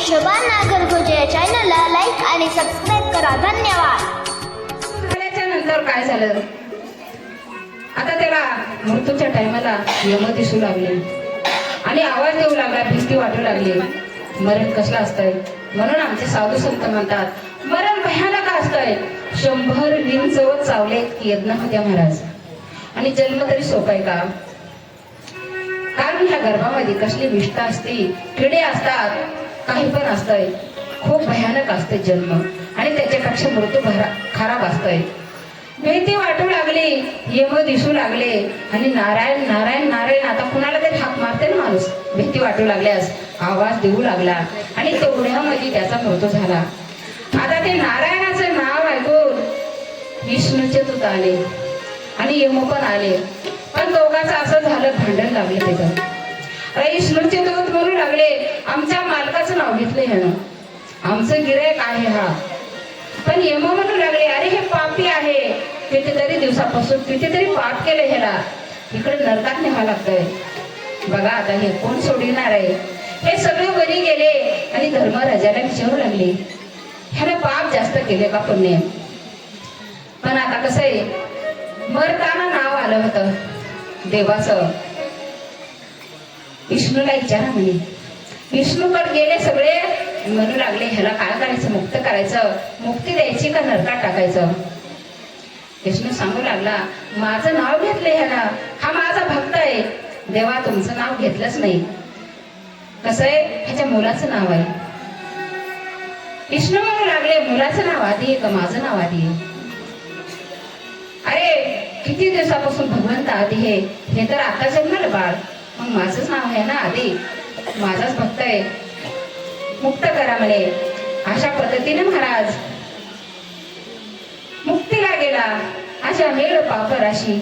शोभा नागरगोजे या चॅनलला लाईक आणि सबस्क्राईब करा. धन्यवाद. झाल्याच्या नंतर काय झालं, आता त्याला मृत्यूच्या टायमाला यम दिसू लागले आणि आवाज देऊ लागला, भीती वाटू लागली. मरण कसलं असतंय म्हणून आमचे साधू संत म्हणतात मरण भयानक असतंय. 100 विण जवळ चावले यज्ञ होत्या महाराज. आणि जन्म तरी सोपाय का, कारण ह्या गर्भामध्ये कसली विष्ठा असते, किडे असतात, काही पण असतंय. खूप भयानक असते जन्म आणि त्याच्यापेक्षा मृत्यू खराब असतंय. भीती वाटू लागली, यम दिसू लागले आणि नारायण नारायण नारायण. आता कुणाला तरी हाक मारते ना माणूस, भीती वाटू लागल्यास आवाज देऊ लागला आणि तेवढ्यामध्ये त्याचा मृत्यू झाला. आता ते नारायणाचं नाव ऐकून विष्णूचे दूत आले आणि यम पण आले. पण दोघांचं असं झालं, भांडण लागले तिथं. विष्णूचे दूत म्हणू लागले आमच्या मालकाचं नाव घेतलं ह्यानं, आमचं गिरायक आहे हा. पण यम म्हणू लागले अरे हे पापी आहे, कितीतरी दिवसापासून कितीतरी पाप केले ह्याला, इकडे नरकात न्यावं लागतंय. बघा आता हे कोण सोडणार आहे. हे सगळे बरी गेले आणि धर्मराजाला विचारू लागले ह्याने पाप जास्त केले का पुण्य. पण आता कसं आहे, मरताना नाव आलं होतं देवाचं. विष्णूला विचारा म्हणे. विष्णूकडे गेले सगळे, म्हणू लागले ह्याला काय करायचं, मुक्त करायचं, मुक्ती द्यायची का नरकात टाकायचं. विष्णू सांगू लागला माझं नाव घेतलं ह्यानं, हा माझा भक्त आहे. देवा तुमचं नाव घेतलंच नाही. कसं आहे, ह्याच्या मुलाचं नाव आहे. विष्णू म्हणू लागले मुलाचं नाव आधी आहे का माझं नाव आधी आहे. अरे किती दिवसापासून भगवंत आधी आहे, हे तर आता जन्मलं बाळ, मग माझंच नाव आहे ना आधी, माझाच भक्त आहे, मुक्त करा म्हणे. अशा पद्धतीने महाराज मुक्तीला गेला. अशा मेळ पापराशी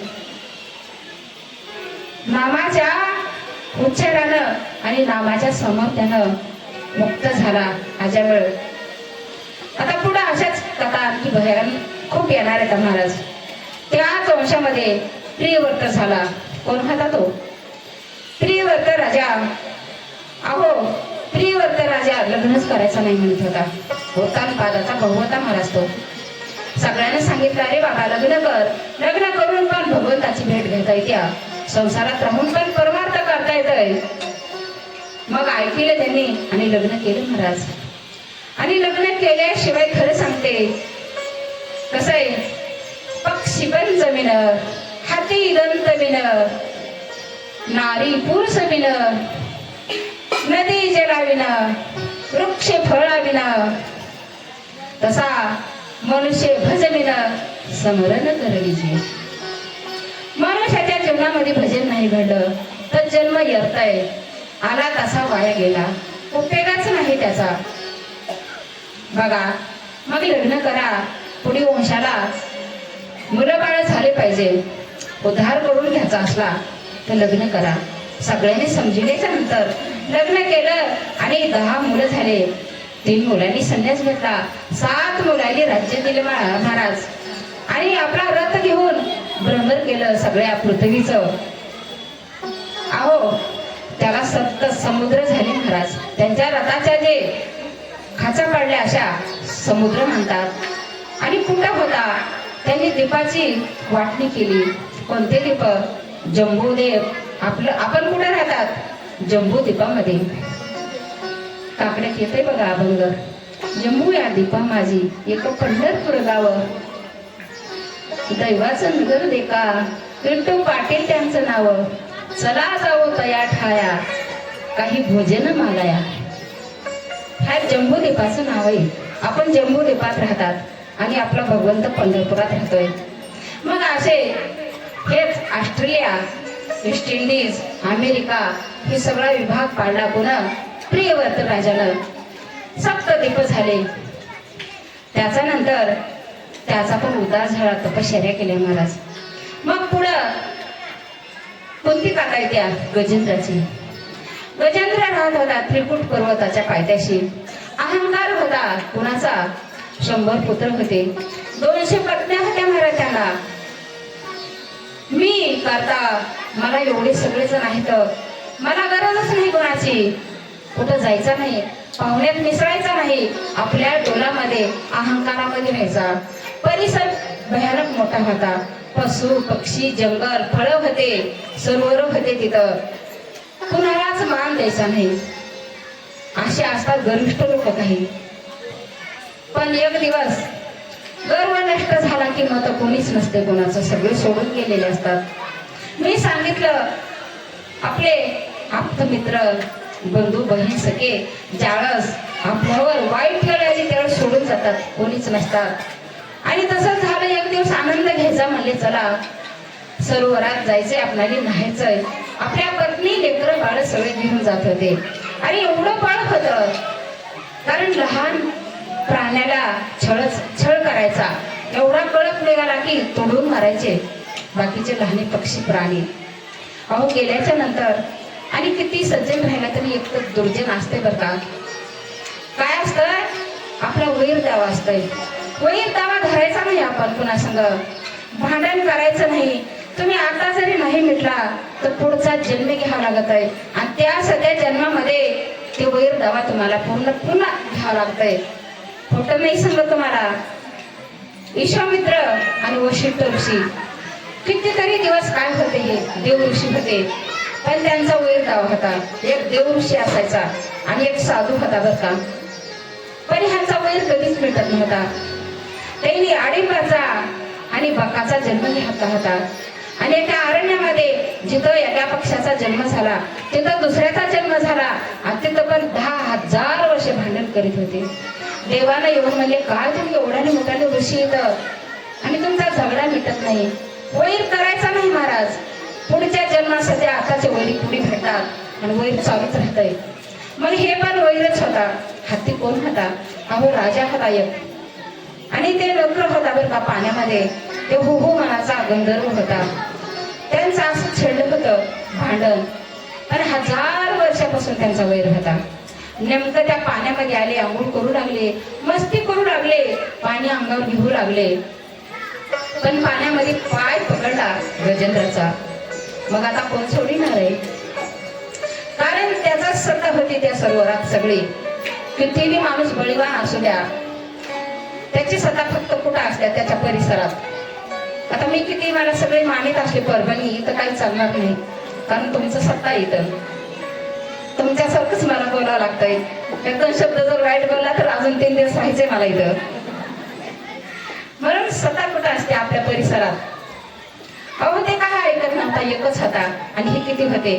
नामाच्या उच्चारानं आणि नामाच्या समर्थ्यानं मुक्त झाला. अशा वेळ आता पुढे अशाच कथा की भयान खूप येणार आहेत महाराज. त्याच वंशामध्ये प्रियव्रत झाला. कोण होता तो? प्रियव्रत राजा. अहो प्रियव्रत राजा लग्नच करायचा नाही म्हणत होता. पादाचा भाऊ होता महाराज तो. सगळ्यांना सांगितलं अरे बाबा लग्न कर, लग्न करून पण भगवंताची भेट घेता येत्या, संसारात राहून पण परमार्थ करता येतंय. मग ऐकलं त्यांनी आणि लग्न केलं महाराज. आणि लग्न केल्याशिवाय खरं सांगते कसं आहे, पक्षी पण जमीन, हाती दंत बिन, नारी पुरुष बिन, नदी जलाविन, वृक्ष फळाविन, तसा मनुष्य भजविन समरण करलीचे. मनुष्याच्या जीवनामध्ये भजन नाही घडलं तर जन्म व्यर्थ आहे, आला तसा वाया गेला, उपयोगाच नाही त्याचा. बघा मग लग्न करा, पुढे वंशाला मुलं बाळ झाले पाहिजे, उद्धार करून घ्यायचा असला तर लग्न करा. सगळ्यांनी समजल्याच्या नंतर लग्न केलं आणि 10 मुलं झाले. 3 मुलांनी संन्यास घेतला, 7 मुलांनी राज्य दिले महाराज. आणि आपला रथ घेऊन भ्रमण केलं सगळ्या पृथ्वीचं. अहो त्याला 7 समुद्र झाले महाराज. त्यांच्या रथाच्या जे खाचा पडल्या अशा समुद्र म्हणतात. आणि कुठं होता त्यांनी दीपाची वाटणी केली. कोणते दीप? जम्बूदेव. आपण कुठे राहतात? जम्बू दीपामध्ये. काकड्यात येते बघा अभंग. जम्बू या दीपा माझी एक पंढरपूर गाव, दैवाचं नगर देखा, विठ्ठल पाटील त्यांचं नाव, चला जाऊ तया ठाया, काही भोजन मागाया. ह्या जम्बू दीपाचं नाव आहे. आपण जम्बू दीपात राहतात आणि आपला भगवंत पंढरपुरात राहतोय. मग असे हेच ऑस्ट्रेलिया, वेस्ट इंडिज, अमेरिका हे सगळा विभाग पाडला पुन्हा प्रियव्रत राजानं. 7 झाले. त्याचा नंतर त्याचा पण उद्धार झाला, तपश्चर्या केल्या महाराज. मग पुढं कोणती काका आहे त्या? गजेंद्राची. गजेंद्र राहत होता त्रिकुट पर्वताच्या पायथ्याशी. अहंकार होता कुणाचा? 100 पुत्र होते, 200 पत्न्या होत्या महाराज त्यांना. मी करता, मला एवढे सगळे जण आहेत, मला गरजच नाही कोणाची, कुठं जायचं नाही, पाहुण्यात मिसळायचा नाही, आपल्या डोलामध्ये अहंकारामध्ये राहायचा. परिसर भयानक मोठा होता. पशु पक्षी जंगल फळं होते, सरोवर होते. तिथं कुणालाच मान द्यायचा नाही. असे असतात गरिष्ठ लोक काही. पण एक दिवस गर्व नष्ट झाला की मग कोणीच नसते कोणाचं, सगळे सोडून गेलेले असतात. मी सांगितलं आपले आप्तमित्र बंधू बहीण सखे ज्यावेळेस आपल्यावर वाईट वेळ आली त्यावेळेस सोडून जातात, कोणीच नसतात. आणि तसंच झालं. एक दिवस आनंद घ्यायचा म्हणले, चला सरोवरात जायचंय, आपल्याला न्हायचंय. आपल्या पत्नी लेकरं बाळ सगळे घेऊन जात होते. आणि एवढं बाळ होतं कारण लहान प्राण्याला छळ करायचा, एवढा कळप निघाला की तोडून मारायचे बाकीचे लहान पक्षी प्राणी. अहो गेल्याच्या नंतर आणि किती सज्जन राहिला तरी एक तर दुर्जन असते बरं का. काय असतं, आपला वैर दावा असतंय. वैर दावा धरायचा नाही आपण कुणासंग, भांडण करायचं नाही. तुम्ही आता जरी नाही मिटला तर पुढचा जन्म घ्यावा लागत आहे. आणि त्या सध्या जन्मामध्ये ते वैर दावा तुम्हाला पुन्हा घ्यावा लागतंय. खोटं नाही सांगत तुम्हाला. विश्वामित्र आणि वशिष्ठ ऋषी कितीतरी दिवस काय होते, हे देव ऋषी होते. पण त्यांचा वैर दावा होता. एक देव ऋषी असायचा आणि एक साधू होता बरं का. पण ह्यांचा वैर कधीच मिटत नव्हता. त्यांनी आडिंबाचा आणि बकाचा जन्म घेतला होता. आणि एका अरण्यामध्ये जिथं एका पक्षाचा जन्म झाला तिथं दुसऱ्याचा जन्म झाला. आणि तिथं पण 10,000 वर्षे भांडण करीत होते. देवानं येऊन म्हणले, काय तुम्ही एवढ्याने मोठ्याने ऋषी येतं आणि तुमचा झगडा मिटत नाही. वैर करायचा नाही महाराज. पुढच्या जन्मासाठी आताचे वैरी पुढे भेटतात आणि वैर चालूच राहतंय. मग हे पण वैरच होता. हत्ती कोण होता? अहो राजा होता एक. आणि ते नक्र होता बरं का पाण्यामध्ये. ते हुहू मनाचा गंधर्व होता. त्यांचं असं छेडलं होतं भांडण. पण 1000 वर्षापासून त्यांचा वैर होता. नेमकं त्या पाण्यामध्ये आले, आंघोळ करू लागले, मस्ती करू लागले, पाणी अंगावर घेऊ लागले. पण पाण्यामध्ये पाय पकडला गजेंद्राचा. मग आता कोण सोडणार आहे? कारण त्याचा सत्ता होती त्या सरोवरात सगळी. कितीही माणूस बळीवान असू द्या, त्याची सत्ता फक्त कुठं असते? त्याच्या परिसरात. आता मी किती मला सगळे मानित असले परभणी, इथं काही चालणार नाही. कारण तुमचं सत्ता इथं. तुमच्यासारखंच मला बोलावं लागतंय. एक दोन शब्द जर वाईट बोलला तर अजून 3 दिवस राहायचे मला इथं. म्हणून सत्ता कुठं असते? आपल्या परिसरात. अहो ते काय ऐकत नव्हता, एकच होता. आणि हे किती होते,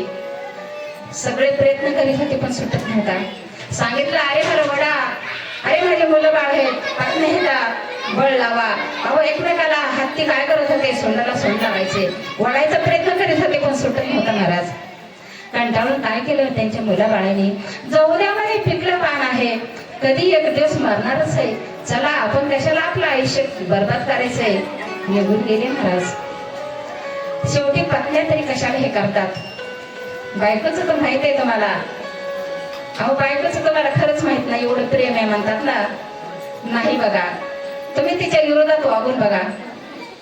सगळे प्रयत्न करीत होते पण सुटत नव्हता. सांगितलं, अरे मला वडा, अरे माझे मुलं बाळ आहेत, पत्नीला बळ लावा. अहो एकमेकाला हत्ती काय करत होते, सोंडाला सोंड लावायचे, वडायचा प्रयत्न करीत होते पण सुटत नव्हता महाराज. कंटाळून काय केलं त्यांच्या मुलाबाळांनी, जाऊ द्या म्हणे, पिकलं पान आहे, कधी एक दिवस मरणारच आहे, चला आपण कशाला आपलं आयुष्य बरबाद करायचंय. निघून गेले महाराज. शेवटी पत्न्या तरी कशाला हे करतात? बायकोचं तर माहित आहे तुम्हाला. अहो बायकोचं तुम्हाला खरंच माहित नाही, एवढं प्रेम आहे म्हणतात ना. नाही बघा, तुम्ही तिच्या विरोधात वागून बघा.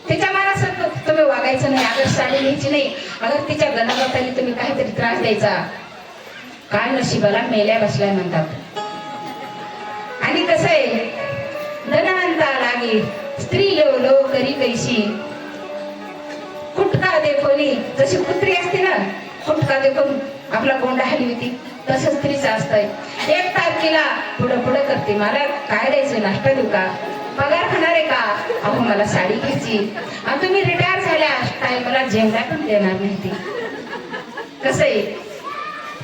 तिच्या मनासारखं तुम्ही वागायचं नाही. अगर साडी घ्यायची नाही, अगर तिच्या गणागताने तुम्ही काहीतरी त्रास द्यायचा, काय नशिबाला मेल्या बसलाय म्हणतात. आणि कसं आहे, धनवंता लागी स्त्री लो लो करी कैशी, कुटका देखोनी, जशी कुत्री असते ना, कुटका देखून आपला गोंडा हली होती, तसं स्त्रीचं असतंय. 1 तारखेला पुढं पुढं करते, मला काय द्यायचं, नाश्ता देऊ का, पगार खाणार आहे का, अहो मला साडी घ्यायची, आणि तुम्ही रिटायर झाल्या टायमाला जेवणा पण देणार नाही. ती कसं आहे,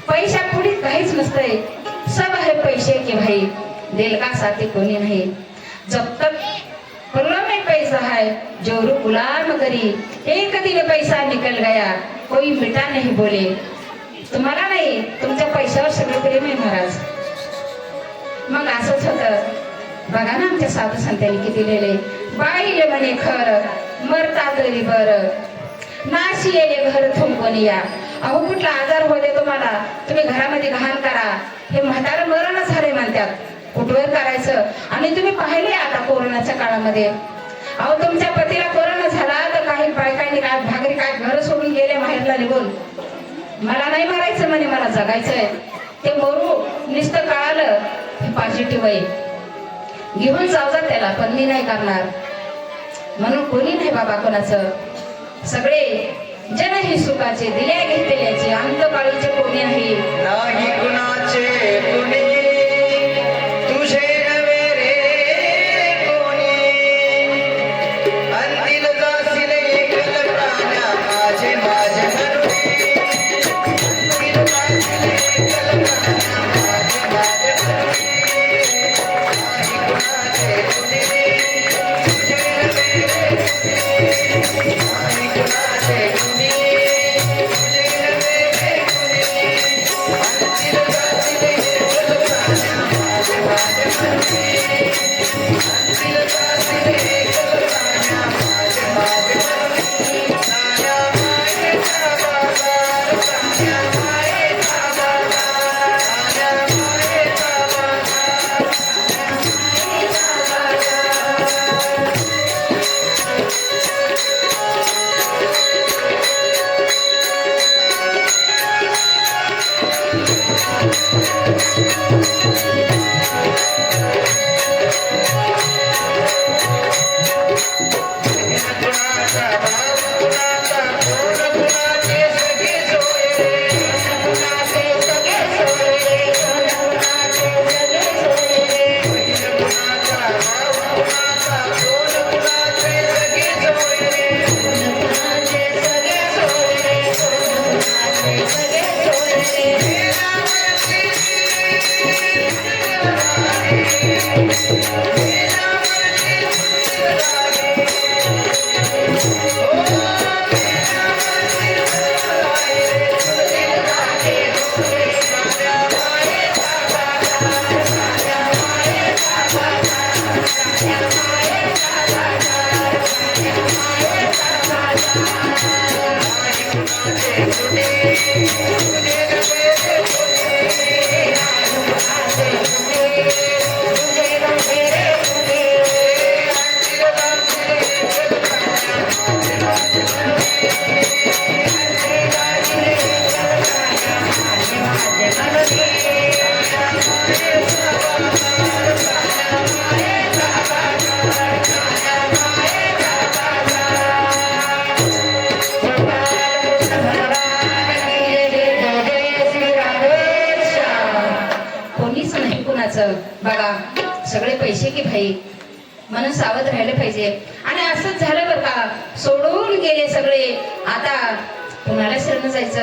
पैशा पुढे काहीच नसतंय. सब है पैसे की भाई, दिल का साथी कोणी नाही. जब तक पल्लों में पैसा है जोरू गुलाम करी, एक दिन पैसा निकल गया कोई मिटा नहीं बोले. तुम्हाला नाही, तुमच्या पैशावर सगळे प्रेम आहे महाराज. मग असंच होतं बघा ना, आमच्या साधू संतांनी किती लिहिले, बाईले म्हणे खर मरता तरी बर, नाशी येले घर थुंकून या. अहो कुठला आजार होते तुम्हाला, तुम्ही घरामध्ये घाण करा, हे म्हातारं मरण झाले म्हणतात, कुठवर करायचं. आणि तुम्ही पाहिले आता कोरोनाच्या काळामध्ये, अहो तुमच्या पतीला कोरोना झाला तर काही बायकांनी काय भागरी काय घर सोडून गेले माहेरला निघून, मला नाही मरायचं म्हणे, मला जगायचंय. ते मोरू नुसतं कळालं पॉझिटिव्ह आहे, घेऊन जाऊ त्याला, पण मी नाही करणार. म्हणून कोणी नाही बाबा कोणाचं. सगळे जन ही सुखाचे, दिल्या घेतलेल्याचे, अंत काळीचे कोणी नाही. नाही कुणाचे कुणी, तुझे नव्हे रे कोणी. अंतिल जासील एकल प्राण्या माझे माझे म्हणून. अंतिल जासील एकल प्राण्या माझे माझे म्हणून. नाही कुणाचे कुणी, तुझे नव्हे रे कोणी. नाही कुणाचे कुणी, बघा सगळे पैसे की भाई म्हणून सावध राहिले पाहिजे. आणि असंच झालं बरं का, सोडून गेले सगळे, आता कुणाला शरण जायचं.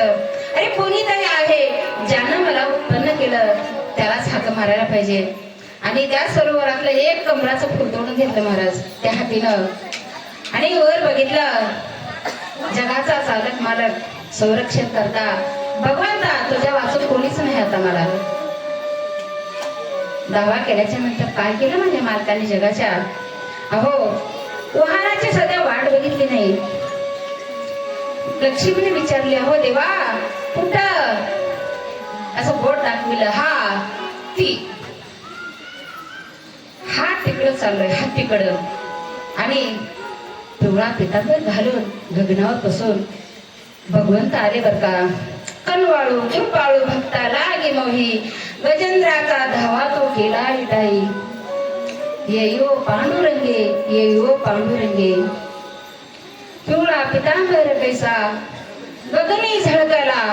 अरे कोणीतरी आहे ज्यानं मला उत्पन्न केलं, त्यालाच हाक मारायला पाहिजे. आणि त्या सरोवरातलं एक कमळाचं फुल तोडून घेतलं महाराज त्या हातीनं. आणि वर बघितलं, जगाचा चालक मालक संरक्षण करता भगवंता तुझ्या वाचून कोणीच नाही आता मला. दावा केल्याच्या नंतर काय केलं म्हणजे मालकाने जगाच्या, अहो वाहनाची सध्या वाट बघितली नाही. लक्ष्मीने विचारले, अहो देवा कुठं, असं बोट दाखविलं, हा ती, हात तिकडं चाललोय, हात तिकडं. आणि पिवळा पितांबर घालून गगनावर बसून भगवंत आले बर का. कनवाळू झुपाळू भक्ता लागे मोही, गजेंद्राचा धावा तो केला विटाई. येयो पांडुरंगे, येयो पांडुरंगे. पिवळा पितांबर कैसा गगनी झळकला,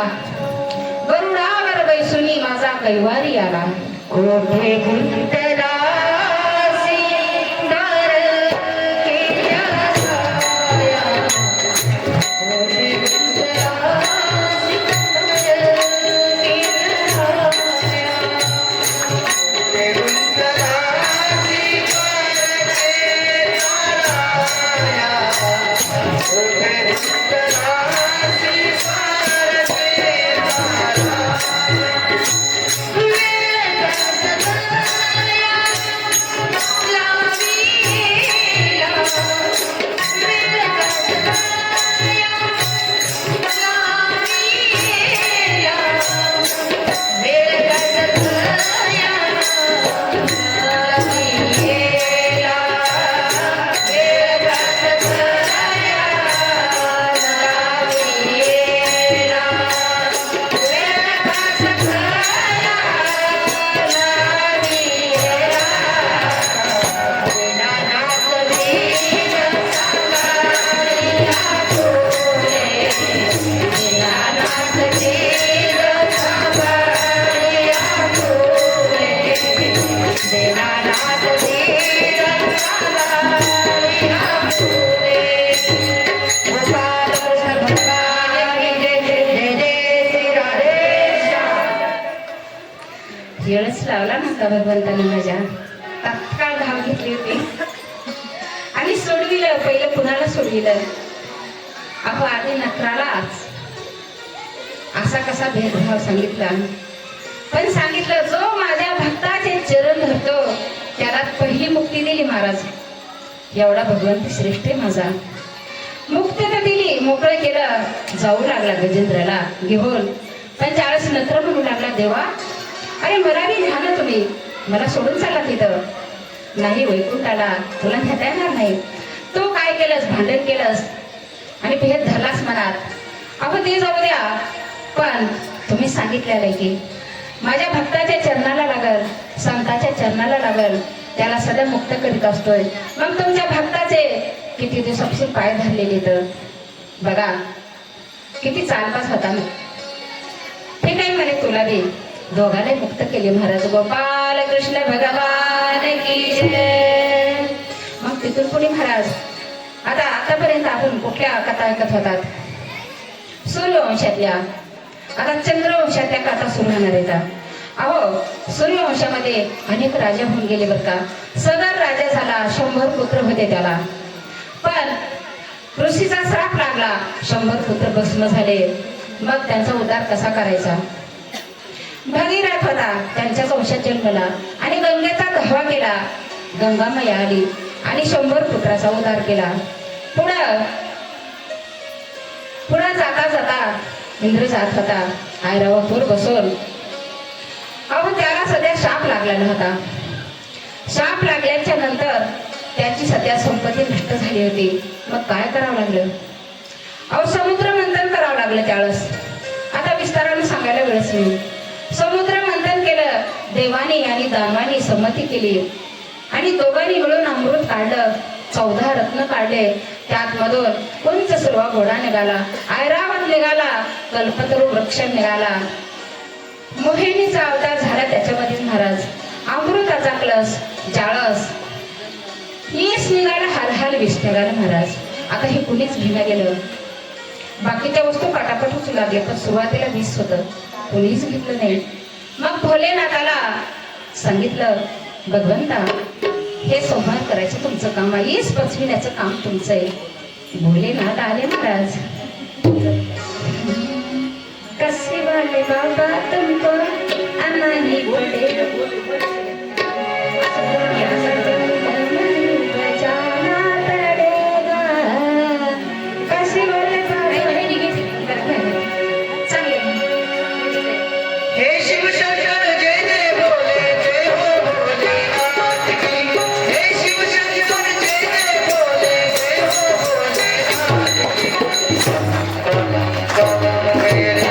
गरुडावर बैसुनी माझा कैवारी आला. कोठे गुंतला येळच लावला नव्हता भगवंताने माझ्या. तात्काळ धाव घेतली होती आणि सोडविलं. पहिलं कुणाला सोडविलं? अहो आधी नकरालाच. असा कसा भेदभाव सांगितला, पण सांगितलं जो माझ्या भक्ताचे चरण धरतो त्याला पहिली मुक्ती दिली महाराज. एवढा भगवंत श्रेष्ठ आहे माझा. मुक्ती तर दिली, मोकळं केलं. जाऊ लागला गजेंद्राला घेऊन. पण ज्यावेळेस नत्र म्हणू लागला, देवा अरे मला बी घ्या ना तुम्ही, मला सोडून चालला तिथं. नाही वैकुंठाला तुला नेता येणार नाही. तो काय केलंस, भांडण केलंस आणि भेद धरलास मनात. अहो ते जाऊ द्या, पण तुम्ही सांगितलेलं आहे की माझ्या भक्ताच्या चरणाला लागल, संताच्या चरणाला लागल, त्याला सध्या मुक्त करीत असतोय. मग तुमच्या भक्ताचे किती दिवसापासून पाय धरलेले तर बघा किती चालपास होता ना. हे काय म्हणे तुला बी दोघांना मुक्त केले महाराज. गोपाल कृष्ण भगवान की जय. मग तिथून पुढे महाराज आता आतापर्यंत आपण कुठल्या कथा ऐकत होतात? सूर्यवंशातल्या. आता चंद्रवंशातल्या कथा सुरू होणार आहेत. अहो सूर्यवंशामध्ये अनेक राजा होऊन गेले बर का. सगर राजा झाला, 100 पुत्र होते त्याला. पण ऋषीचा श्राप लागला, 100 पुत्र भस्म झाले. मग त्यांचा उद्धार कसा करायचा? भगीरथ होता, त्यांच्याच वंशात जन्मला आणि गंगेचा धावा केला. गंगा मैया आली आणि 100 पुत्राचा उद्धार केला. पुढं जाता जाता इंद्र जात होता ऐरावतावर बसून. अहो त्याला सध्या शाप लागलेला होता. शाप लागल्याच्या नंतर त्याची सध्या संपत्ती नष्ट झाली होती. मग काय करावं लागलं? अहो समुद्र मंथन करावं लागलं त्यावेळेस. आता विस्ताराने सांगायला वेळच नाही. समुद्र मंथन केलं. देवानी आणि दानवानी संमती केली आणि दोघांनी मिळून अमृत काढलं. 14 रत्न काढले. त्यात मधून उंच सुरवा घोडा निघाला, ऐरावत निघाला, कल्पतरू वृक्ष निघाला. मोहिनीचा अवतार झाला त्याच्यामध्ये महाराज. अमृताचा कलस, जाळस, हीच निघाला, हाल विष निघाला महाराज. आता हे कुणीच घेणं गेलं. बाकीच्या वस्तू पटापट उचलू लागले, पण सुरुवातीला वीस होतं, कुणीच घेतलं नाही. मग भोलेनाथाला सांगितलं, भगवंता हे संहार करायचं तुमचं काम आहे, हीच पचविण्याचं काम तुमचं आहे. भोलेनाथ आले महाराज. कसे वाले बाबा तुमको अनाही बोले बजाना पडेगा. कसे वाले हे शिव शंकर जय जय बोले, जय हो भोलेनाथ की. हे शिव शंकर जय जय बोले, जय हो भोलेनाथ की. मेरे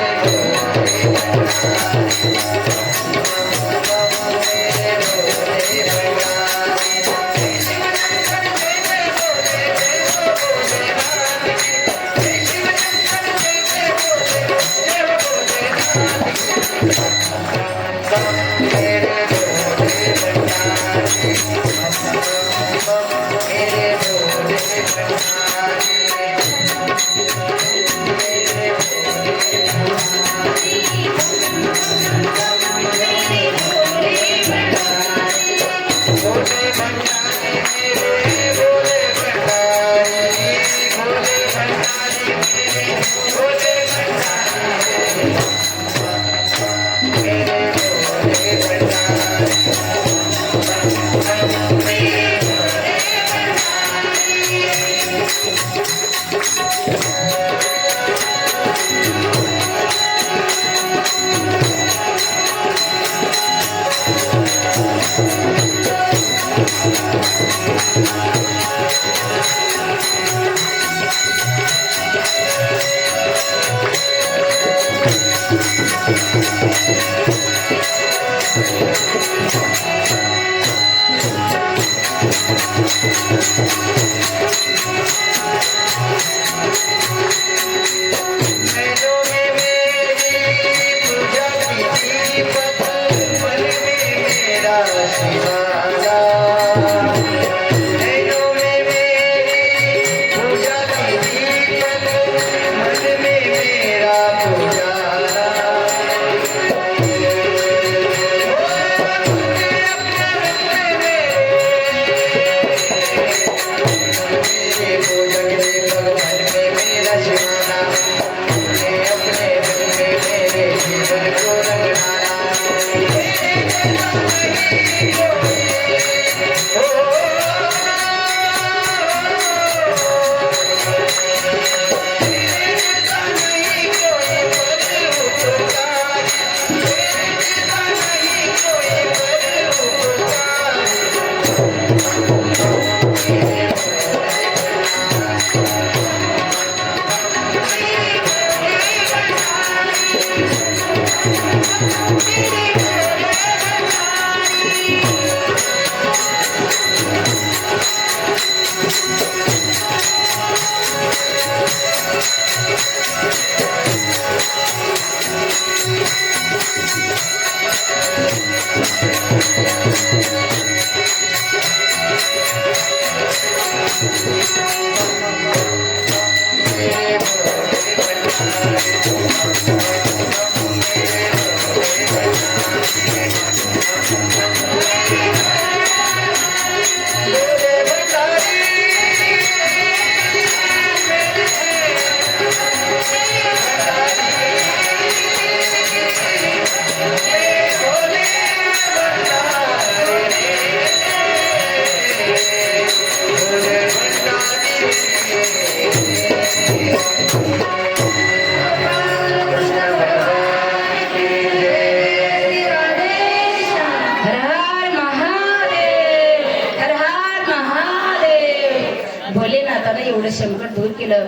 हर हर महादेव, हर हर महादेव. भोलेनाथानं एवढं संकट दूर केलं.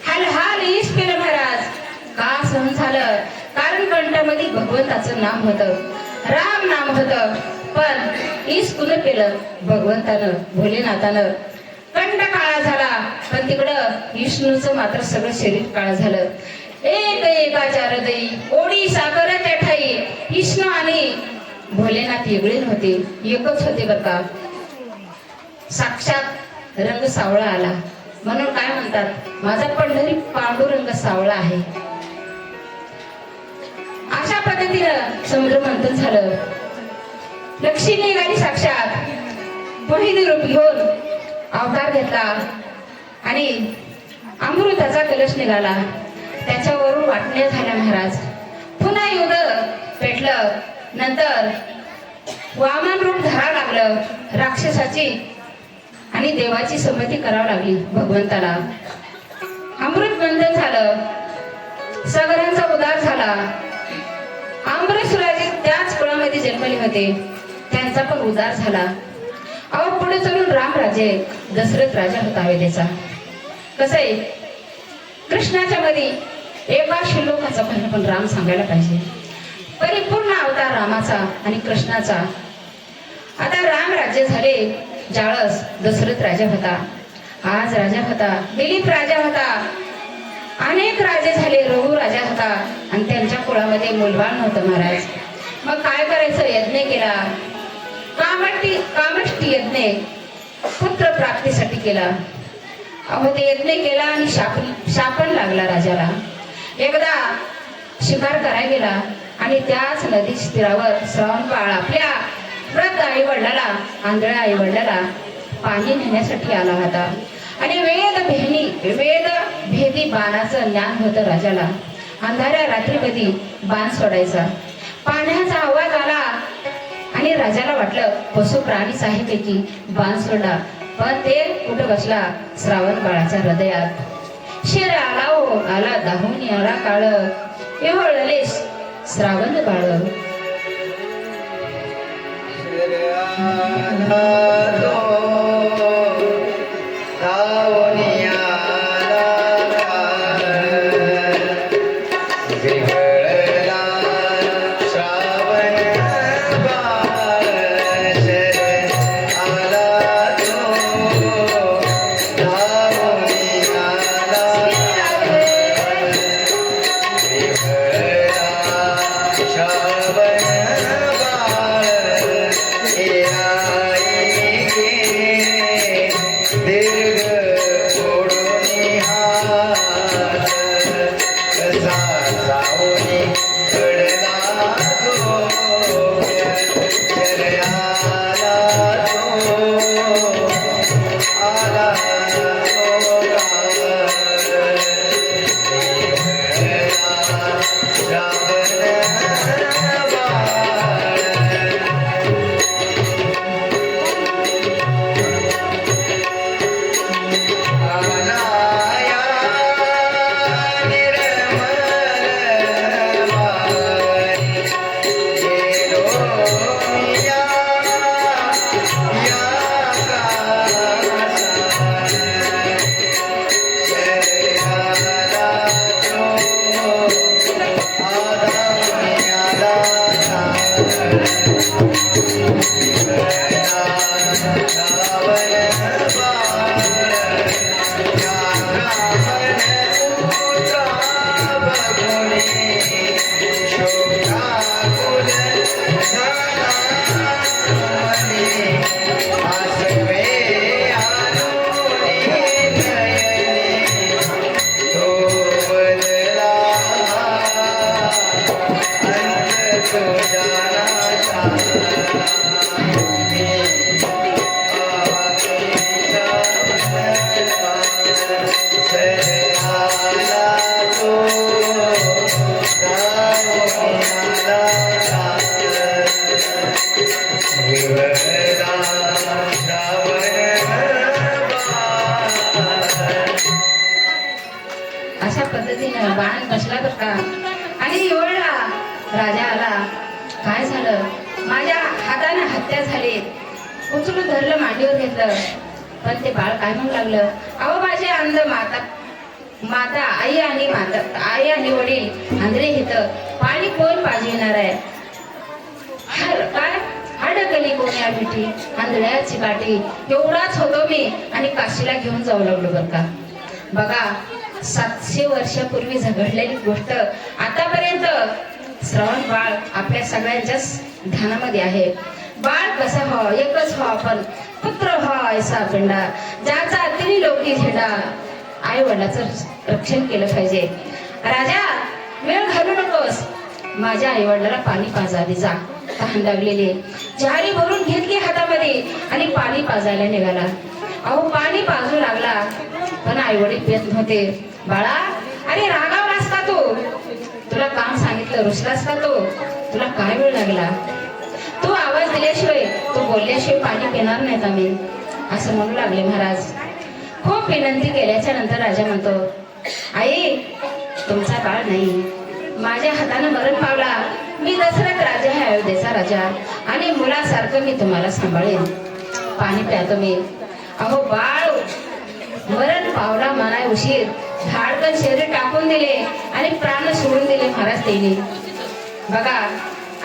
हाल हाल ईश केलं महाराज. का सहन झालं? कारण कंठामध्ये भगवंताचं नाम होतं, राम नाम होतं. पण ईश कुणं केलं? भगवंतानं, भोलेनाथानं. कंठ काळा झाला, पण तिकडं विष्णूचं मात्र सगळं शरीर काळं झालं. एक एकाच्या हृदयी ओढी सागर त्या ठाई. विष्णू आणि भोलेनाथ वेगळे नव्हते, एकच होते बरं का. साक्षात रंग सावळा आला. म्हणून काय म्हणतात, माझा पंढरी पांडुरंग सावळा आहे. अशा पद्धतीनं समुद्र मंथन झालं. लक्ष्मी निघाली साक्षात. मोहिनी रूप घेऊन अवतार घेतला आणि अमृताचा कलश निघाला. त्याच्यावरून वाटण्या झाल्या महाराज. पुन्हा युद्ध पेटलं. नंतर वामन रूप धरावं लागलं. राक्षसाची आणि देवाची संमती करावी लागली भगवंताला. अमृत बंधन झालं. सगळ्यांचा उद्धार झाला. अमृतसुराजी त्याच कुळामध्ये जन्मले होते, त्यांचा पण उद्धार झाला. अहो पुढे चलून रामराजे दशरथ राजा होता अयोध्येचा. कसं आहे, कृष्णाच्या मध्ये एका श्लोकाचा पण राम सांगायला पाहिजे. परिपूर्ण अवतार रामाचा आणि कृष्णाचा. आता राम राज्य झाले ज्यावेळेस दशरथ राजा होता, आज राजा होता, दिलीप राजा होता, अनेक राजे झाले, रघु राजा होता आणि त्यांच्या कुळामध्ये मुलबाळ नव्हतं महाराज. मग काय करायचं? यज्ञ केला. कामष्टी यज्ञ पुत्र प्राप्तीसाठी केला. अहो ते यज्ञ केला आणि शापन लागला राजाला. एकदा शिकार करायला गेला आणि त्याच नदी तीरावर श्रावणबाळ आपल्या वृद्ध आई वडिलाला, आंधळ्या आई वडिलाला पाणी नेण्यासाठी आला होता. आणि वेद भेदी बाणाचं ज्ञान होतं राजाला. अंधाऱ्या रात्रीमध्ये बाण सोडायचा. पाण्याचा आवाज आला आणि राजाला वाटलं पशु प्राणीच आहे पैकी बाण सोडला. पण ते कुठं बसला? श्रावण बाळाच्या हृदयात. शिर आला हो आला दाहून आला काळ, एवढलेस श्रावण बाळ. श्रावण बाळ, ए आई गे अशा पद्धतीनं बाण बसला बरं का. आणि एवढा राजा आला. काय झालं, माझ्या हाताने हत्या झाली. उचलून धरलं, मांडीवर घेतलं. पण ते बाळ काय म्हणू लागलं, अहो माझे अंध माता आई आणि वडील आंधळे इथं पाणी कोण पाजविणार आहे. काय अडकली कोण्या मिठी आंधळ्याची काठी. एवढाच होतो मी आणि काशीला घेऊन जाऊ लागलो बरं का. बघा, 700 वर्षापूर्वी घडलेली गोष्ट आतापर्यंत श्रावण बाळ आपल्या सगळ्यांच्याच ध्यानामध्ये आहे. बाळ कसं व्हावं, एकच व्हावं, पण पुत्र व्हावा ऐसा पिंडा, ज्याचा तिन्ही लोकी झेंडा. आई वडिलाचं रक्षण केलं पाहिजे. राजा, वेळ घालू नकोस, माझ्या आई वडिलाला पाणी पाजा दे जा. तहान लागलेली झारी भरून घेतली हातामध्ये आणि पाणी पाजायला निघाला. अहो पाणी पाजू लागला, पण आई वडील पेत नव्हते. बाळा, अरे रागावलास का तू, तुला काम सांगितलं रुसलास का तू, तुला काय वेळ लागला, तू आवाज दिल्याशिवाय तू बोलल्याशिवाय पाणी पिणार नाहीत आम्ही, असं म्हणू लागले महाराज. खूप विनंती केल्याच्या नंतर राजा म्हणतो, आई तुमचा बाळ नाही, माझ्या हाताने मरण पावला. मी दशरथ राजा आहे, अयोध्येचा राजा, आणि मुलासारखं मी तुम्हाला सांभाळेन. पाणी प्यातो मी. अहो बाळ मरण पावला मनाय उशीर, धाडकन शरीर टाकून दिले आणि प्राण सोडून दिले महाराज त्यांनी. बघा,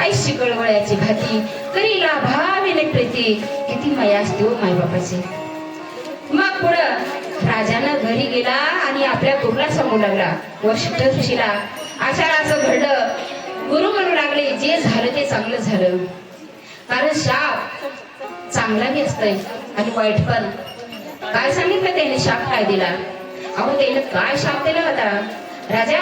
आई शिकळवळ्याची भाती करीला भावीने प्रीती, किती माया असते हो मायबापाची. मग पुढं राजानं घरी गेला आणि आपल्या गुरुला सांगू लागला, वशिष्ठ ऋषीला, अशा असं घडलं. गुरु म्हणू लागले, जे झालं ते चांगलं झालं, कारण शाप चांगला बी असतंय आणि वाईट पण. काय सांगितलं त्याने, शाप काय दिला. अहो त्याने काय शाप दिला होता, राजा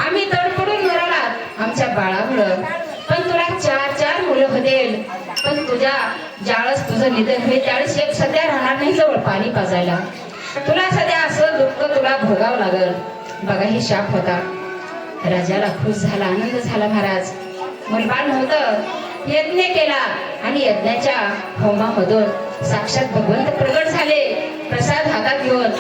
आम्ही तडपडून मराला आमच्या बाळामुळं, पण तुला 4 मुलं होतील, पण तुझ्या ज्यावेळेस तुझं निधन होईल त्यावेळेस एक सध्या राहणार नाही जवळ पाणी पाजायला, तुला सध्या असं दुःख तुला भोगावं लागल. बघा, हे शाप होता. राजाला खुश झाला, आनंद झाला. महाराज मुलबाळ नव्हतं, यज्ञ केला आणि यज्ञाच्या होमामधून साक्षात भगवंत प्रगट झाले. प्रसाद हातात घेऊन,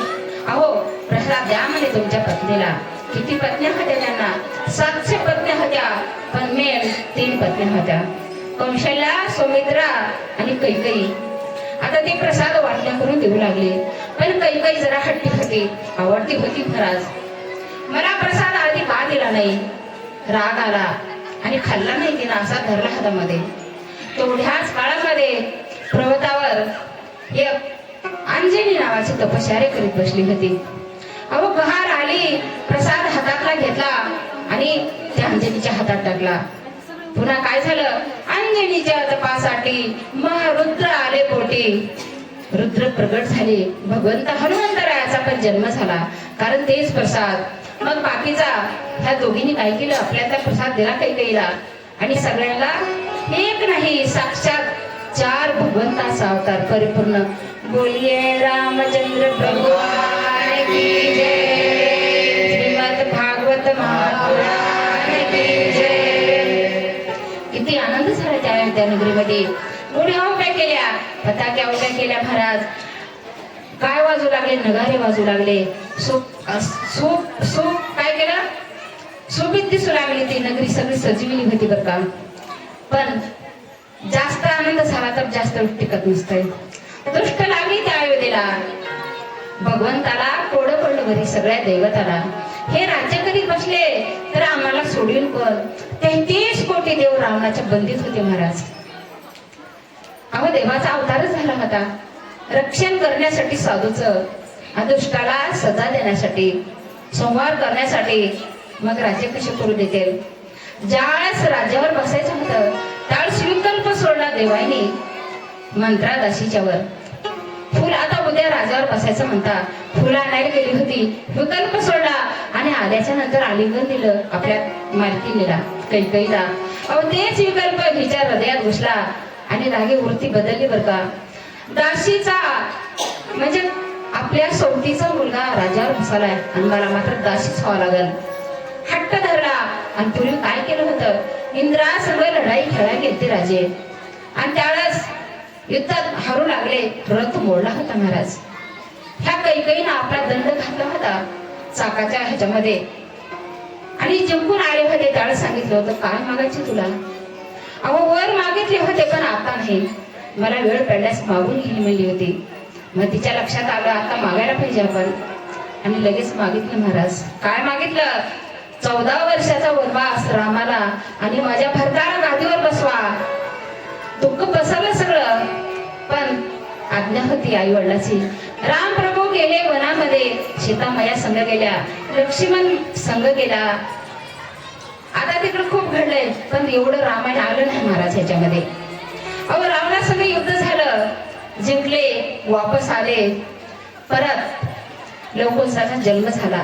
अहो प्रसाद द्या म्हणे तुमच्या पत्नीला. किती पत्न्या होत्या त्यांना, 700 पत्न्या होत्या, पण मेन 3 पत्न्या होत्या, कौशल्या, सुमित्रा आणि कैकेयी. आता ते प्रसाद वाटण्या करून देऊ लागले, पण कैकेयी जरा हट्टी होती, आवडती होती. महाराज मला प्रसाद आधी का दिला नाही, राग आला आणि खाल्ला नाही तिनं, असा धरला हातामध्ये. तेवढ्याच काळामध्ये पर्वतावर एक अंजनी नावाची तपश्चर्या करीत बसली होती. अहो बहार आली, प्रसाद हातातला घेतला आणि त्या अंजनीच्या हातात टाकला. पुन्हा काय झालं, अंजनीच्या तपासाठी रुद्र आले पोटी. रुद्र प्रगट झाले, भगवंत हनुमंतरायाचा पण जन्म झाला, कारण तेच प्रसाद. मग बाकीचा ह्या दोघींनी काय केलं, आपल्या त्या प्रसाद दिला कैकेयीला आणि सगळ्यांना एक नाही, साक्षात 4 भगवंताचा अवतार परिपूर्ण. बोलिये रामचंद्र भगवान की जय, श्रीमद भागवत महापुराण की जय. किती आनंद झाला त्या नगरीमध्ये. उड्या उभ्या केल्या, पताक्या उभ्या केल्या. महाराज काय वाजू लागले, नगारे वाजू लागले. काय केलं, शोभित दिसू लागली. ती नगरी सगळी सजविली होती बरं का. पण जास्त आनंद झाला तर जास्त टिकत नसतंय. दृष्ट लागली त्या अयोध्येला, भगवंताला कोडं पडलं घरी, सगळ्या दैवताला. हे राज्य करीत बसले तर आम्हाला सोडून कोण? 33 कोटी देव रावणाच्या बंदीत होते महाराज. अहो देवाचा अवतारच झाला होता, रक्षण करण्यासाठी साधूचं, अदुष्टाला सजा देण्यासाठी, संहार करण्यासाठी. मग राज्य कसे करू देतील? ज्यावेळेस राज्यावर बसायचं होतं त्यावेळेस विकल्प सोडला देवानी मंत्रादाशीच्या वर. फुल आता उद्या राजावर बसायचं म्हणता, फुलं आणायला गेली होती, विकल्प सोडला आणि आल्याच्या नंतर आलिंगन दिलं आपल्या मालकीनीला, कैकईला. अहो तेच विकल्प हिच्या हृदयात घुसला आणि लागे वृत्ती बदलली बर का. दासीचा म्हणजे आपल्या सोबतीचा मुलगा राजावर बसालाय आणि मला मात्र दासीच व्हावं लागल. हट्ट धरला आणि पूर्वी काय केलं होतं, इंद्रासंग लढाई खेळायला गेलते राजे आणि त्यावेळेस युद्धात हारू लागले, रथ मोडला होता महाराज. ह्या कैकईनं आपला दंड घातला होता चाकाच्या ह्याच्यामध्ये आणि जिंकून आले होते. त्यावेळेस सांगितलं होतं काय मागायचे तुला? अहो वर मागितले होते पण आता नाही, मला वेळ पडल्यास मागून घेईल म्हणली होती. मग तिच्या लक्षात आलं आता मागायला पाहिजे आपण आणि लगेच मागितलं महाराज. काय मागितलं? 14 वर्षाचा वनवास रामाला आणि माझ्या भरताला गादीवर बसवा. दुःख पसरलं सगळं पण आज्ञा होती आई वडिलाची. राम प्रभू गेले वनामध्ये, सीतामाया संग गेल्या, लक्ष्मण संग गेला. आता तिकडे खूप घडलंय पण एवढं रामायण आलं नाही महाराज ह्याच्यामध्ये. अहो रावणासंग युद्ध झालं, जिंकले, वापस आले, परत लवकुशाचा जन्म झाला.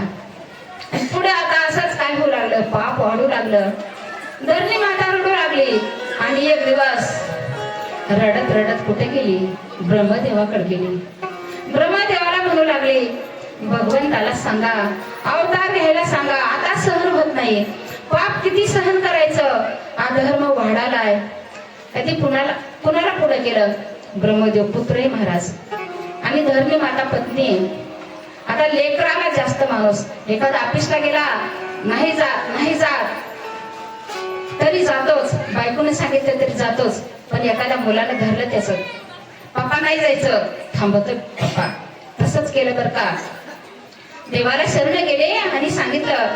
पुढे आता असंच काय होऊ लागलं, पाप वाढू लागलं, धरणी माता रडू लागली आणि एक दिवस रडत रडत कुठे गेली? ब्रह्मदेवाकडे गेली. ब्रह्मदेवाला म्हणू लागली भगवंताला सांगा, अवतार घ्यायला सांगा, आता सहन होत नाही, पाप किती सहन करायचं, अधर्म वाढालाय. ती कुणाला पुढे केलं? ब्रह्मदेव पुत्र आहे महाराज आणि धरणी माता पत्नी. आता लेकराला जास्त माणूस, एखादा ऑफिसला गेला नाही जात तरी जातोच, बायकोने सांगितलं तरी जातोच. पण एखाद्या मुलाला धरलं त्याचं, पप्पा नाही जायचं, थांबवतो पप्पा. तसंच केलं बरं का. देवाला शरण गेले आणि सांगितलं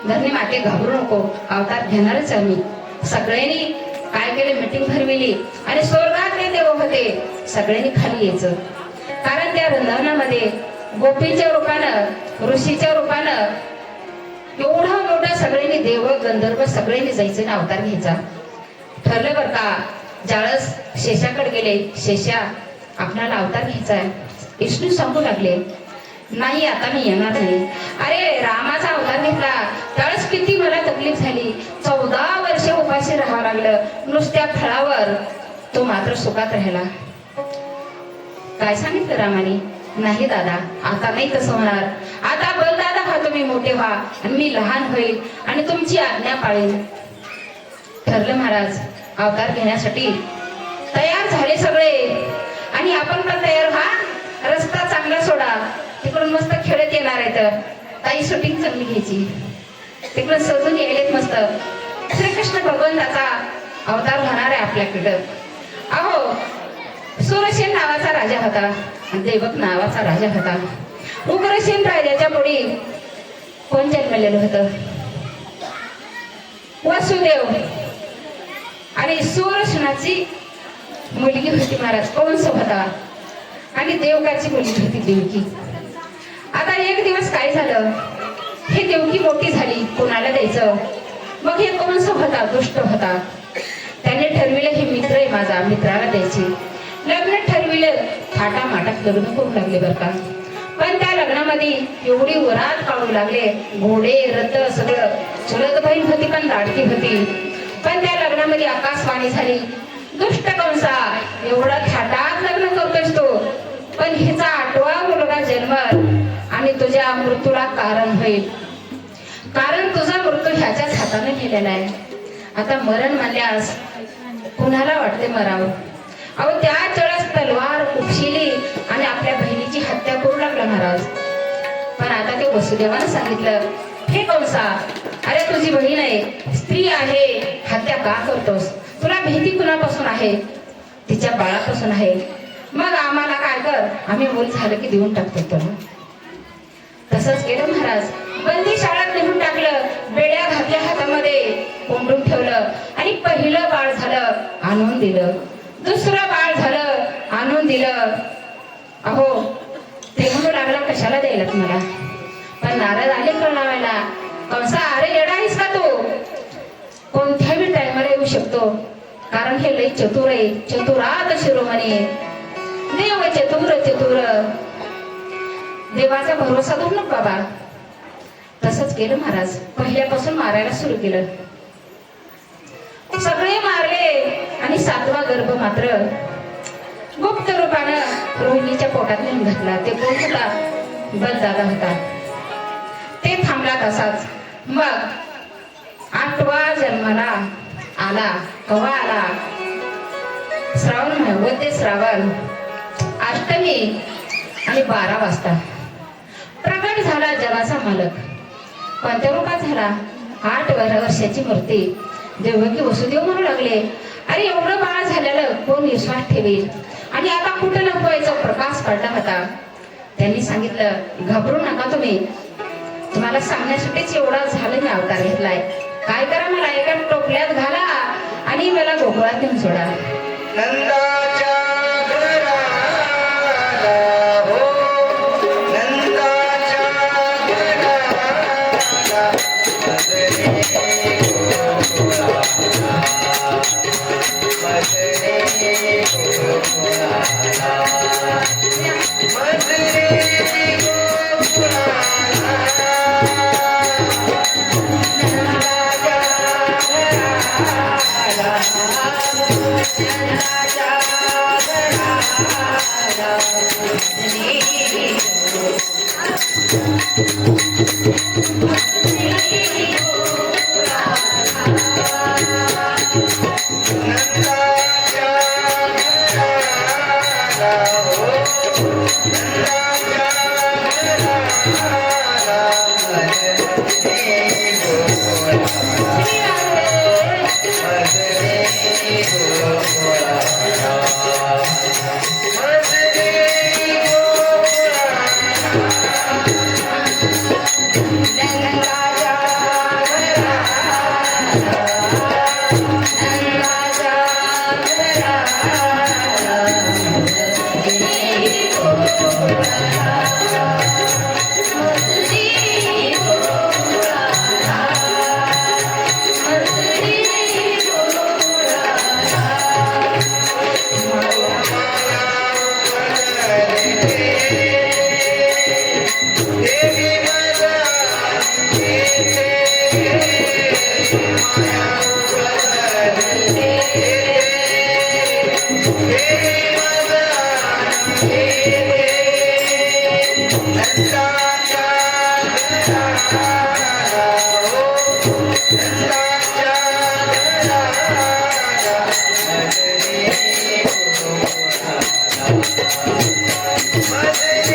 धरणी माते घाबरू नको, अवतार घेणारच आम्ही. सगळ्यांनी काय केलं, मीटिंग भरविली आणि स्वर्गातले देव होते सगळ्यांनी खाली यायचं. कारण त्या वृंदावनामध्ये गोपीच्या रूपानं, ऋषीच्या रूपानं एवढा मोठा सगळ्यांनी देव गंधर्व सगळ्यांनी जायचं ना अवतार घ्यायचा. ठरलं बरं का. ज्यावेळेस शेषाकडे गेले, शेषा आपल्याला अवतार घ्यायचा आहे. विष्णू सांगू लागले नाही आता मी येणार नाही. अरे रामाचा अवतार घेतला त्यावेळेस किती मला तकलीफ झाली, 14 वर्ष उपाशी राहावं लागलं नुसत्या फळावर, तो मात्र सुखात राहिला. काय सांगितलं रामाने? नाही दादा आता नाही तसं होणार, आता बल दादा हा तुम्ही मोठे व्हा आणि मी लहान होईल आणि तुमची आज्ञा पाळेल. ठरलं महाराज अवतार घेण्यासाठी तयार झाले सगळे आणि आपण पण तयार व्हा. रस्ता चांगला सोडा, तिकडून मस्त खेळत येणार आहेत, काही शूटिंग चांगली घ्यायची, तिकडून सजून यायलेत मस्त. श्रीकृष्ण भगवंताचा अवतार होणार आहे आपल्याकडं. अहो सूरसेन नावाचा राजा होता, देवक नावाचा राजा होता. उग्रसेन राजाच्या पुढे कोण जन्मलेलं होतं? वसुदेव. आणि सूरसेनाची मुलगी होती महाराज कंस होता आणि देवकाची मुलगी होती देवकी. आता एक दिवस काय झालं, हे देवकी मोठी झाली, कोणाला द्यायचं? मग हे कंस होता, दुष्ट होता, त्याने ठरविलं हे मित्र आहे माझा, मित्राला द्यायची. लग्न ठरविलं, थाटामाटात लग्न करू लागले बरं का. पण त्या लग्नामध्ये एवढी वरात काढू लागले, घोडे रथ सगळं. चुलत बहीण होती पण लाडकी होती. पण त्या लग्नामध्ये आकाशवाणी झाली, दुष्ट कंसा एवढा थाटात लग्न करतोस तू, पण हिचा 8वा मुलगा जन्मल आणि तुझ्या मृत्यूला कारण होईल, कारण तुझा मृत्यू ह्याच्याच हाताने केलेला आहे. आता मरण म्हणल्यास कुणाला वाटते मरावं? अहो त्याच वेळेस तलवार उपशिली आणि आपल्या बहिणीची हत्या करू लागला महाराज. पण आता ते वसुदेवानं सांगितलं, हे कंसा अरे तुझी बहीण आहे, स्त्री आहे, हत्या का करतोस? तुला भीती कुणापासून आहे? तिच्या बाळापासून आहे. मग आम्हाला काय कर, आम्ही मूल झालं की देऊन टाकतो तुला. तसंच केलं महाराज. बंदी शाळेत नेऊन टाकलं, बेड्या घातल्या हातामध्ये, कोंडून ठेवलं आणि पहिलं बाळ झालं आणून दिलं, दुसरं बाळ झालं आणून दिलं. अहो ते म्हणू लागला कशाला द्यायला तुम्हाला, पण नारद आले लावायला. कंसा अरे येडा आहेस का तू, कोणत्याही टायमाला येऊ शकतो, कारण हे लई चतुर आहे, चतुरात शिरोमणी, देव चतुर चतुर, देवाचा भरोसा धरू नको बाबा. तसंच केलं महाराज, पहिल्यापासून मारायला सुरू केलं. सगळे मारले आणि 7वा गर्भ मात्र गुप्त रूपानं रोहिणीच्या पोटात नेऊन घातला. ते कोण होता, बलदादा होता. ते थांबला तसाच. मग 8वा जन्माला आला. कवा आला, श्रावण वद्य श्रावण अष्टमी आणि 12 वाजता प्रकट झाला जगाचा मालक. कोणत्या रूपात झाला, 8 वर्षाची मूर्ती. देवकी वसुदेव म्हणू लागले, अरे एवढं बाळ झालेलं कोण विश्वास ठेवेल, आणि आता कुठं लपवायचा प्रकाश पडला होता. त्यांनी सांगितलं घाबरू नका तुम्ही, तुम्हाला सांगण्यासाठीच एवढा झालं मी अवतार घेतलाय. काय करा, मला एका टोपल्यात घाला आणि मला गोकुळात नेऊन सोडा. नंदाच्या घराला हो, नंदाच्या घराला मजरे गोकुळाला, मजरे गोकुळाला, मजरे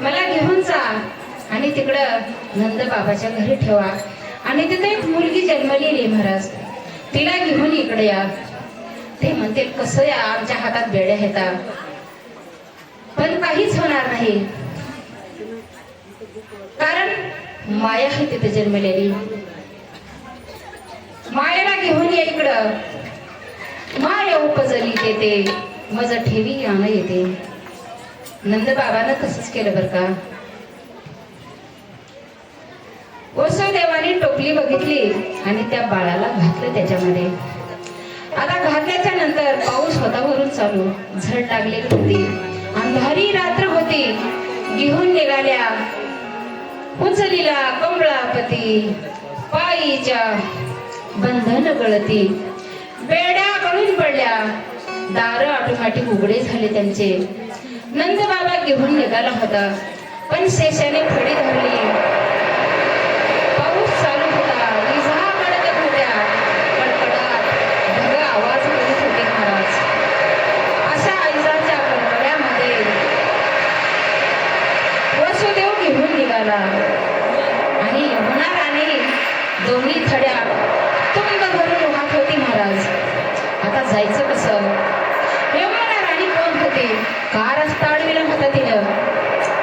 मला घेऊन जा आणि तिकडं नंद बाबाच्या घरी ठेवा, आणि तिथे एक मुलगी जन्मलेली महाराज, तिला घेऊन इकडे या. ते म्हणते कसं या, आमच्या हातात बेड्या आहेत, पण काहीच होणार नाही, कारण माया आहे तिथे जन्मलेली. मायेला घेऊन या इकडं, माया उपजली येते, मज ठेवी आण येते. नंद बाबानं तसंच केलं बर का. वसुदेवाने टोपली बघितली आणि त्या बाळाला घातलं त्याच्यामध्ये. आता घातल्याच्या नंतर पाऊस होता वरून चालू, झड लागलेली होती, अंधारी रात्र होती. घेऊन निघाल्या उचलीला कमळापती, पायीच्या बंधन गळती, बेड्या गळून पडल्या, दार ऑटोमॅटिक उघडे झाले त्यांचे. नंद बाबा घेऊन निघाला होता. पण शेषाने फडी धरली. पाऊस चालू होता, विजा कडकत होत्या, कडकडाट ढग आवाज करीत होते महाराज. अशा आईजाच्या कडकड्यामध्ये वसुदेव घेऊन निघाला आणि यमुना राणी दोन्ही थड्या तुंब भरून वाहत होती महाराज. आता जायचं कसं? यमुना राणी कोण होती? का रस्ता अडविला होता तिनं?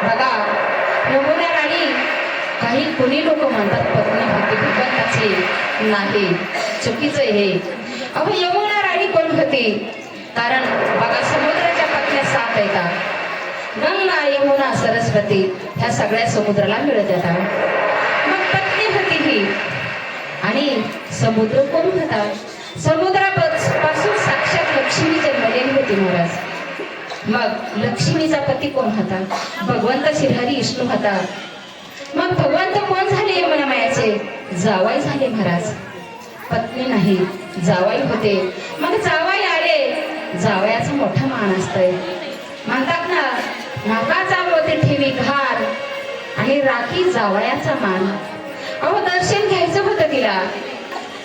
बघा, यमुना राणी काही कोणी लोक म्हणतात पत्नी होती भगवंताची. नाही, चुकीचं हे. अहो, यमुना राणी कोण होती? कारण बघा, समुद्राच्या पत्न्या 7 येतात. गंगा, यमुना, सरस्वती ह्या सगळ्या समुद्राला मिळत येतात. मग पत्नी होती ही. आणि समुद्र कोण होता? समुद्रापासून साक्षात लक्ष्मी जन्मलेली होती महाराज. मग लक्ष्मीचा पती कोण होता? भगवंत श्रीहरी विष्णू होता. मग भगवंत कोण झाले? यमुना मायाचे जावाई झाले महाराज. पत्नी नाही, जावाई होते. मग जावाई आले, जावयाचा मोठा मान असतंय. म्हणतात ना, नाकाचा मोती ठेवी घार आणि राखी जावयाचा मान. अहो, दर्शन घ्यायचं होतं तिला,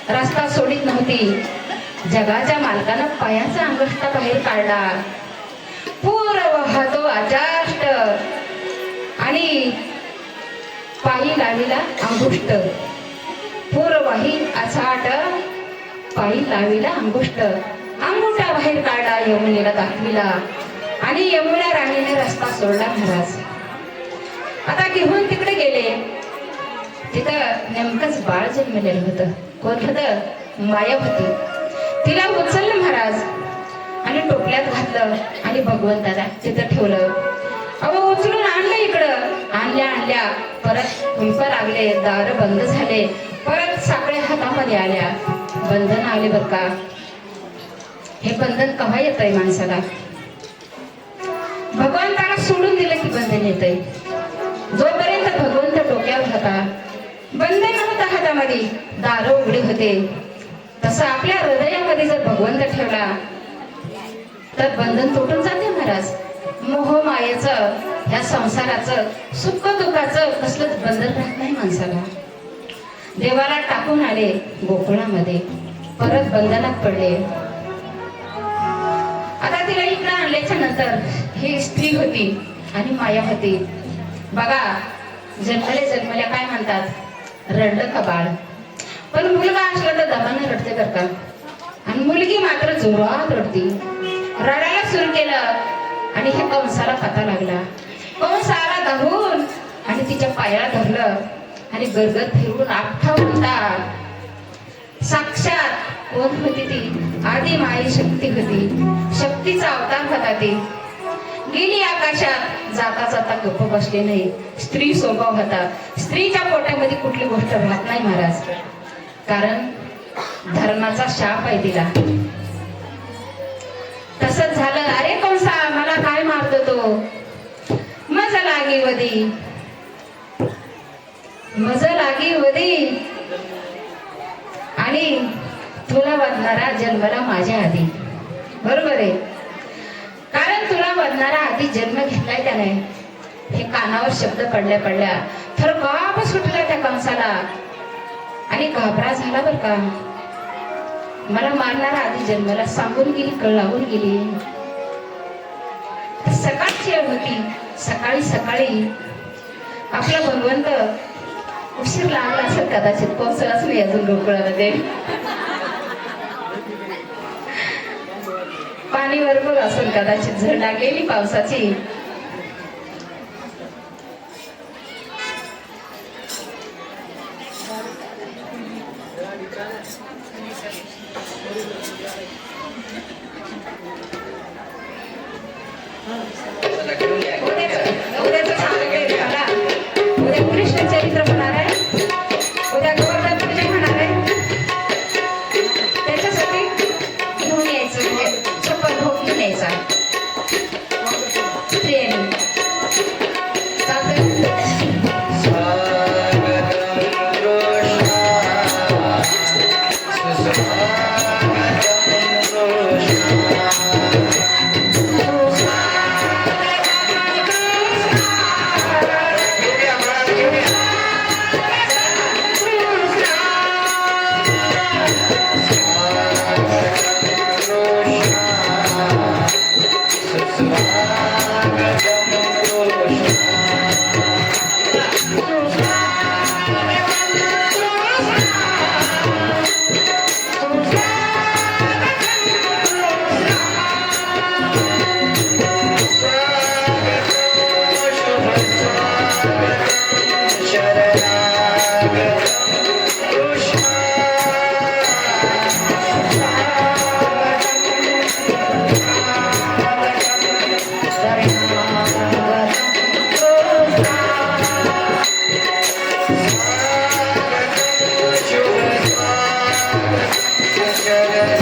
रस्ता सोडित नव्हती. जगाच्या मालकानं पायाचा अंगठा बाहेर काढला. पूर वाहतो अचाष्ट आणि पायी लाविला अंगुष्ट. पूर वाही अचाट पायी लाविला अंगुष्ट. अंगुठा बाहेर काढला, यमुनेला दाखविला आणि यमुना राणीने रस्ता सोडला महाराज. आता घेऊन तिकडे गेले. तिथं नेमकंच बाळ जन्मलेलं होतं. कोण होतं? माया होती. तिला उचललं महाराज आणि टोपल्यात घातलं आणि भगवंताला तिथं ठेवलं. अहो, उचलून आणलं इकडं. आणल्या परत कुंप लागले, दार बंद झाले. परत साखळ्या हातामध्ये आल्या. बंधन आले बर का. हे बंधन केव्हा येत आहे माणसाला? भगवंताला सोडून दिलं की बंधन येत आहे. जोपर्यंत भगवंत डोक्यावर होता, बंधन होता हातामध्ये, दार उघडे होते. तसं आपल्या हृदयामध्ये जर भगवंत ठेवला तर बंधन तुटून जाते महाराज. मोह मायेचं, ह्या संसाराचं, सुख दुःखाचं कसलंच बंधन राहत नाही माणसाला. देवाला टाकून आले गोकुळामध्ये, परत बंधनात पडले. आता तिला इकडे आणल्याच्या नंतर ही स्त्री होती आणि माया होती. बघा, जन्मल्या काय म्हणतात? रडलं का बाळ? पण मुलगा असला तर दमाने रडते कर का? आणि मुलगी मात्र जोरात रडती. रडायला सुरू केलं आणि हे कंसाला पता लागला. कंसाला धरून आणि तिच्या पायाला धरलं आणि गरगत फिरवून आपठा म्हणतात. साक्षात कोण होती ती? आदी माई शक्ती होती. शक्तीचा अवतार होता ती. गेली आकाशात, जाता जाता गप्प बसले नाही. स्त्री स्वभाव होता. स्त्रीच्या पोटामध्ये कुठली गोष्ट राहत नाही महाराज. कारण धर्माचा शाप आहे तिला. तसंच झालं. अरे कंसा, मला काय मारतो तो? मज लागी वदी, मज लागी वदी आणि तुला वधणारा जन्मला माझ्या आधी. बरोबर आहे. कारण तुला वधणारा आधी जन्म घेतलाय त्याने. हे कानावर शब्द पडल्या थर बाप सुटला त्या कंसाला आणि घाबरा झाला बर का. मला मारणारा आधी जन्माला सांगून गेली, कळ लावून गेली. सकाळची वेळ होती. सकाळी आपला भगवंत उशीर लागला असेल कदाचित. पोहोचलाच नाही अजून गोकुळामध्ये. पाणी भरपूर असेल कदाचित. झड लागलेली पावसाची. उद्याचं सांगितलं मला. उद्या कृष्ण चरित्र होणार आहे. उद्या गोवर्धन पूजा होणार आहे. त्याच्यासाठी घेऊन यायचं, म्हणजे चप्पल भोग घेऊन यायचा. Thank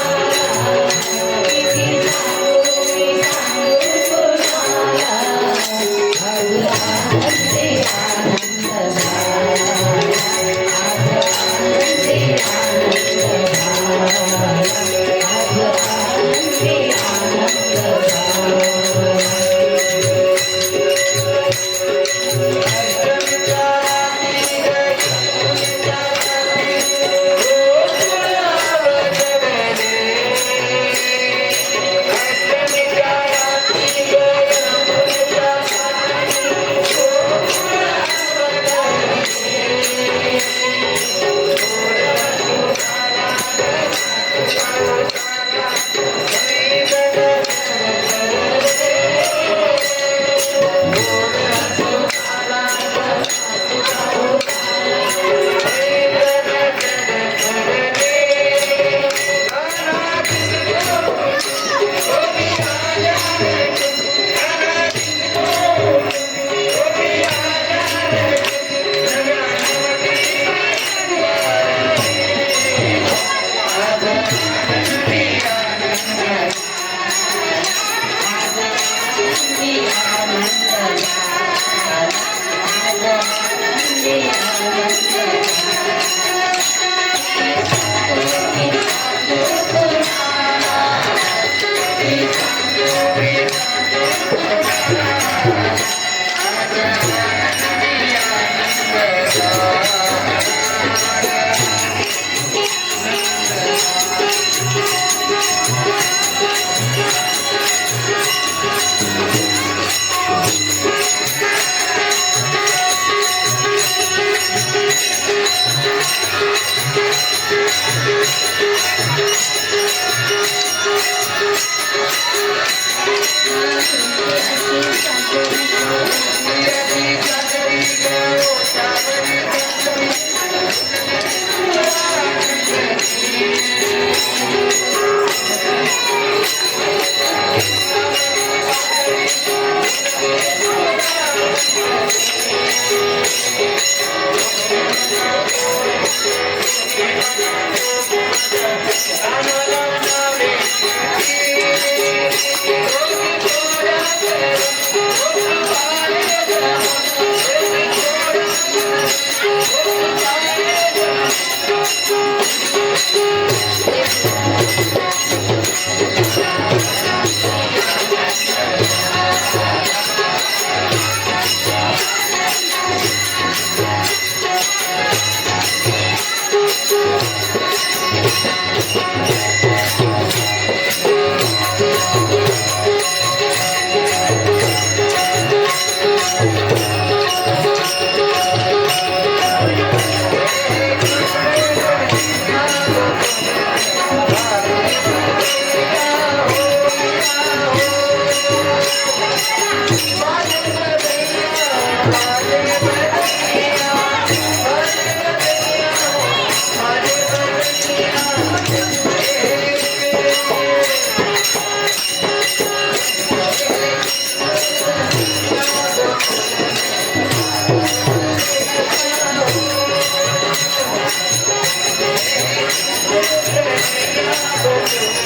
you. हा